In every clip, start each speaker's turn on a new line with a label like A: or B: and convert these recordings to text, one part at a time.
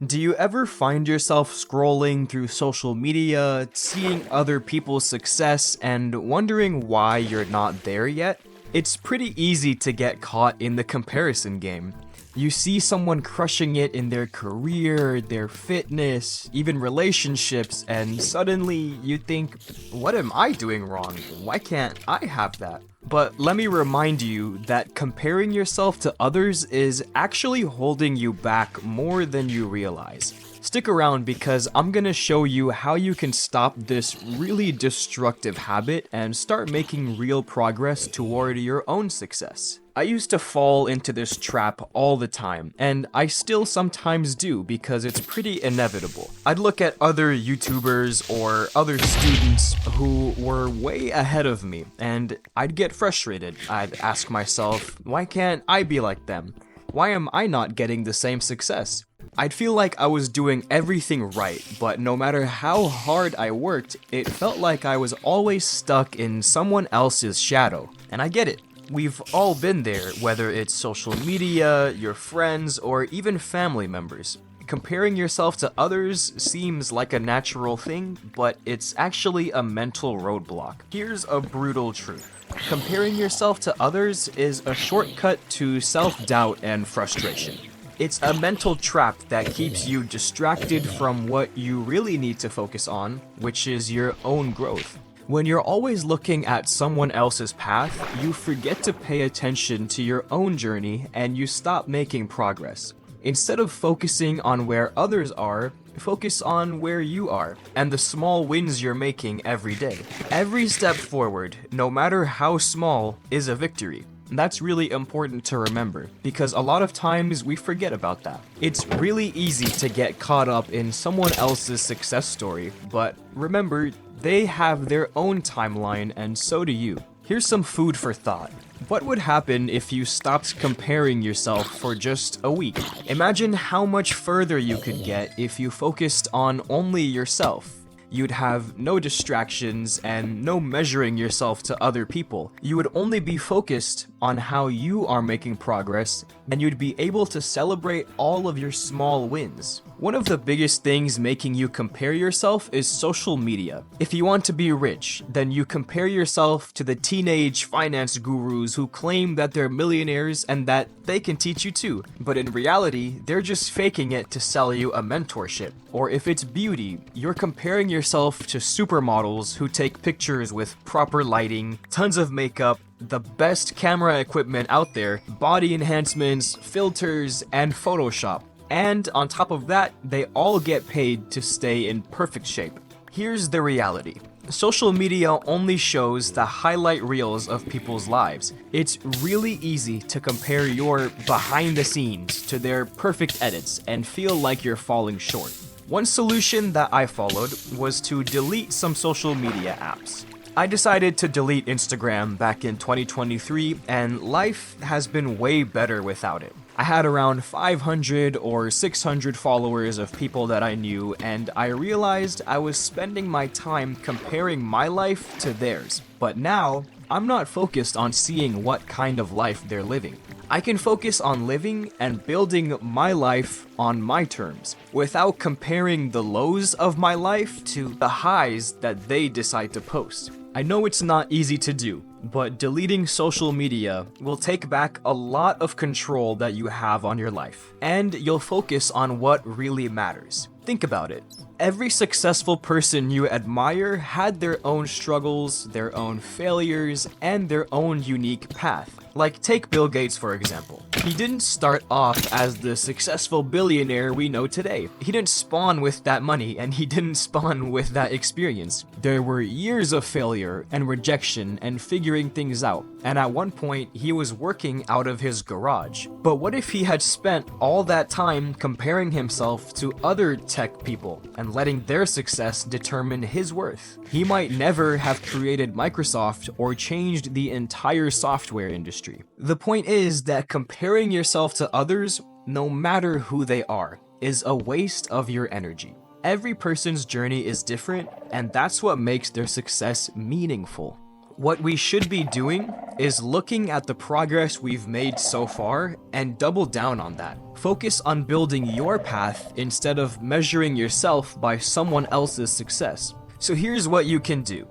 A: Do you ever find yourself scrolling through social media, seeing other people's success, and wondering why you're not there yet? It's pretty easy to get caught in the comparison game. You see someone crushing it in their career, their fitness, even relationships, and suddenly you think, what am I doing wrong? Why can't I have that? But let me remind you that comparing yourself to others is actually holding you back more than you realize. Stick around because I'm gonna show you how you can stop this really destructive habit and start making real progress toward your own success. I used to fall into this trap all the time, and I still sometimes do because it's pretty inevitable. I'd look at other YouTubers or other students who were way ahead of me, and I'd get frustrated. I'd ask myself, why can't I be like them? Why am I not getting the same success? I'd feel like I was doing everything right, but no matter how hard I worked, it felt like I was always stuck in someone else's shadow. And I get it. We've all been there, whether it's social media, your friends, or even family members. Comparing yourself to others seems like a natural thing, but it's actually a mental roadblock. Here's a brutal truth. Comparing yourself to others is a shortcut to self-doubt and frustration. It's a mental trap that keeps you distracted from what you really need to focus on, which is your own growth. When you're always looking at someone else's path, you forget to pay attention to your own journey and you stop making progress. Instead of focusing on where others are, focus on where you are and the small wins you're making every day. Every step forward, no matter how small, is a victory. That's really important to remember, because a lot of times we forget about that. It's really easy to get caught up in someone else's success story, but remember, they have their own timeline and so do you. Here's some food for thought. What would happen if you stopped comparing yourself for just a week? Imagine how much further you could get if you focused on only yourself. You'd have no distractions and no measuring yourself to other people. You would only be focused on how you are making progress, and you'd be able to celebrate all of your small wins. One of the biggest things making you compare yourself is social media. If you want to be rich, then you compare yourself to the teenage finance gurus who claim that they're millionaires and that they can teach you too. But in reality, they're just faking it to sell you a mentorship. Or if it's beauty, you're comparing yourself to supermodels who take pictures with proper lighting, tons of makeup, the best camera equipment out there, body enhancements, filters, and Photoshop. And on top of that, they all get paid to stay in perfect shape. Here's the reality. Social media only shows the highlight reels of people's lives. It's really easy to compare your behind the scenes to their perfect edits and feel like you're falling short. One solution that I followed was to delete some social media apps. I decided to delete Instagram back in 2023, and life has been way better without it. I had around 500 or 600 followers of people that I knew, and I realized I was spending my time comparing my life to theirs. But now, I'm not focused on seeing what kind of life they're living. I can focus on living and building my life on my terms, without comparing the lows of my life to the highs that they decide to post. I know it's not easy to do, but deleting social media will take back a lot of control that you have on your life, and you'll focus on what really matters. Think about it. Every successful person you admire had their own struggles, their own failures, and their own unique path. Like, take Bill Gates for example. He didn't start off as the successful billionaire we know today. He didn't spawn with that money, and he didn't spawn with that experience. There were years of failure and rejection and figuring things out, and at one point he was working out of his garage. But what if he had spent all that time comparing himself to other tech people and letting their success determine his worth? He might never have created Microsoft or changed the entire software industry. The point is that comparing yourself to others, no matter who they are, is a waste of your energy. Every person's journey is different, and that's what makes their success meaningful. What we should be doing is looking at the progress we've made so far and double down on that. Focus on building your path instead of measuring yourself by someone else's success. So here's what you can do.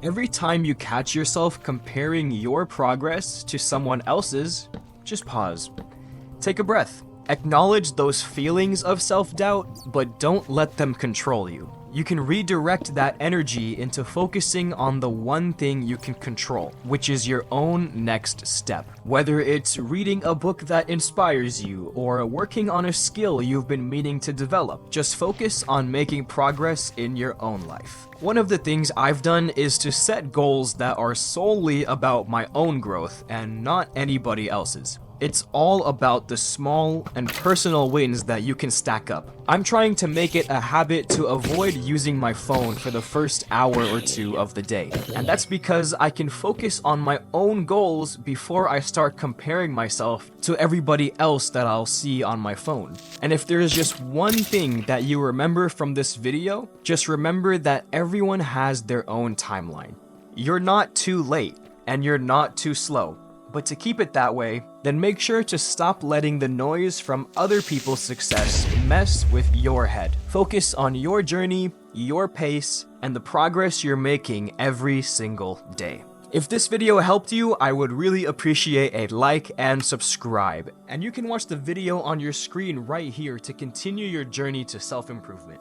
A: Every time you catch yourself comparing your progress to someone else's, just pause. Take a breath. Acknowledge those feelings of self-doubt, but don't let them control you. You can redirect that energy into focusing on the one thing you can control, which is your own next step. Whether it's reading a book that inspires you or working on a skill you've been meaning to develop, just focus on making progress in your own life. One of the things I've done is to set goals that are solely about my own growth and not anybody else's. It's all about the small and personal wins that you can stack up. I'm trying to make it a habit to avoid using my phone for the first hour or two of the day. And that's because I can focus on my own goals before I start comparing myself to everybody else that I'll see on my phone. And if there is just one thing that you remember from this video, just remember that everyone has their own timeline. You're not too late, and you're not too slow. But to keep it that way, then make sure to stop letting the noise from other people's success mess with your head. Focus on your journey, your pace, and the progress you're making every single day. If this video helped you, I would really appreciate a like and subscribe. And you can watch the video on your screen right here to continue your journey to self-improvement.